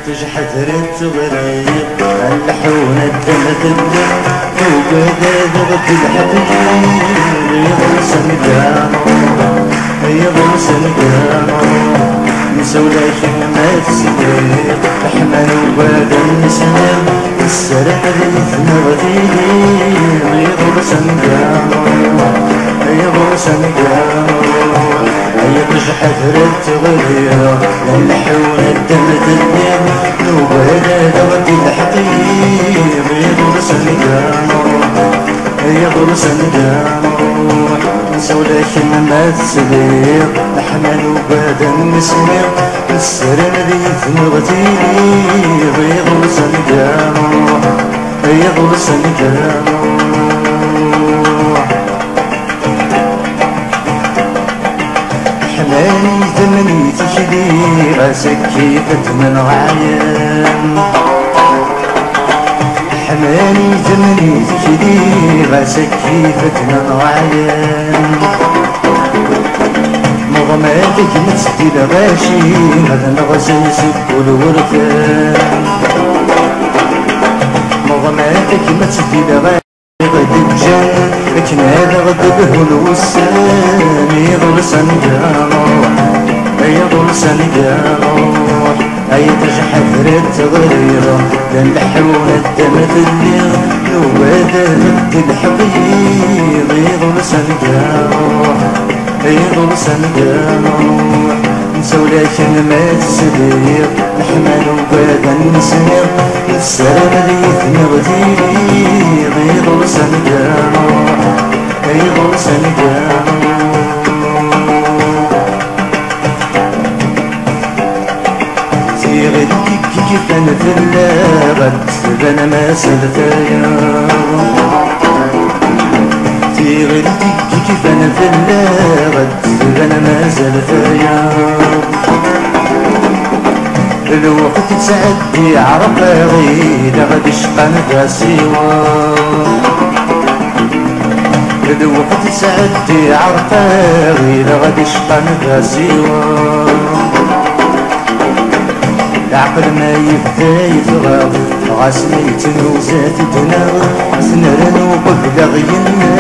تجحد رد غريب اللحون الدم تبلع وبدا ضغط الحبيب يضل سنقامو يضل سنقامو نسولك ما تسليق احمل وبدا نسلم السرع ذيثنا غديب يضل سنقامو يضل سنقامو تجحد رد غريب اللحون الدم تبلع وبدا ضغط الحبيب يضل سنقامو يضل سنقامو نسولك ما تسليق احمل وبدا نسلم السرن ذيث نغتيب يضل سنقامو يضل سنقامو حماني ثمني تشدي غسكيفة من غايم حماني ثمني تشدي غسكيفة من غايم مغماتك نتسدي لغاشي غدا نغسل سكول ورثان مغماتك نتسدي لغاشي غد الجن لكن هذا غد بهن والسلام يضل سنقامو يضل سنقامو اي تجحد رد غريرة لنحون الدم تليغ وبدا ضد الحبيب يضل سنقامو يضل سنقامو نسولك ما تسليق نحمل وبدا نسلم السلام ذيث نغتيب يضل سنقامو يضل سنقامو تيغدك كيف انا في اللابد انا ما سلتايا تيغدك كيف انا في اللابد انا ما سلتايا الوقت تعدي عرف غير غد شقن ذا سوا الوقت تعدي عرف غير غد شقن ذا سوا العقل ما يبدا يفرغ غاسني تنوزات دنا سنرن وقبل غينا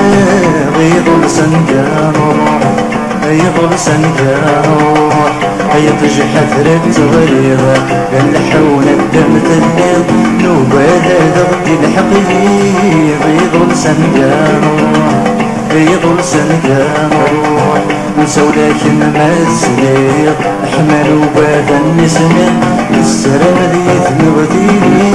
غيضل سنقامو يضل سنقامو هي تجحد رد غريبة اللحون الدم تليغ نوبادا ضغط الحقيب يضل سنقامو يضل سنقامو نسولك ما تسليق احمل وبادا نسلم السلام ذيث نغتيب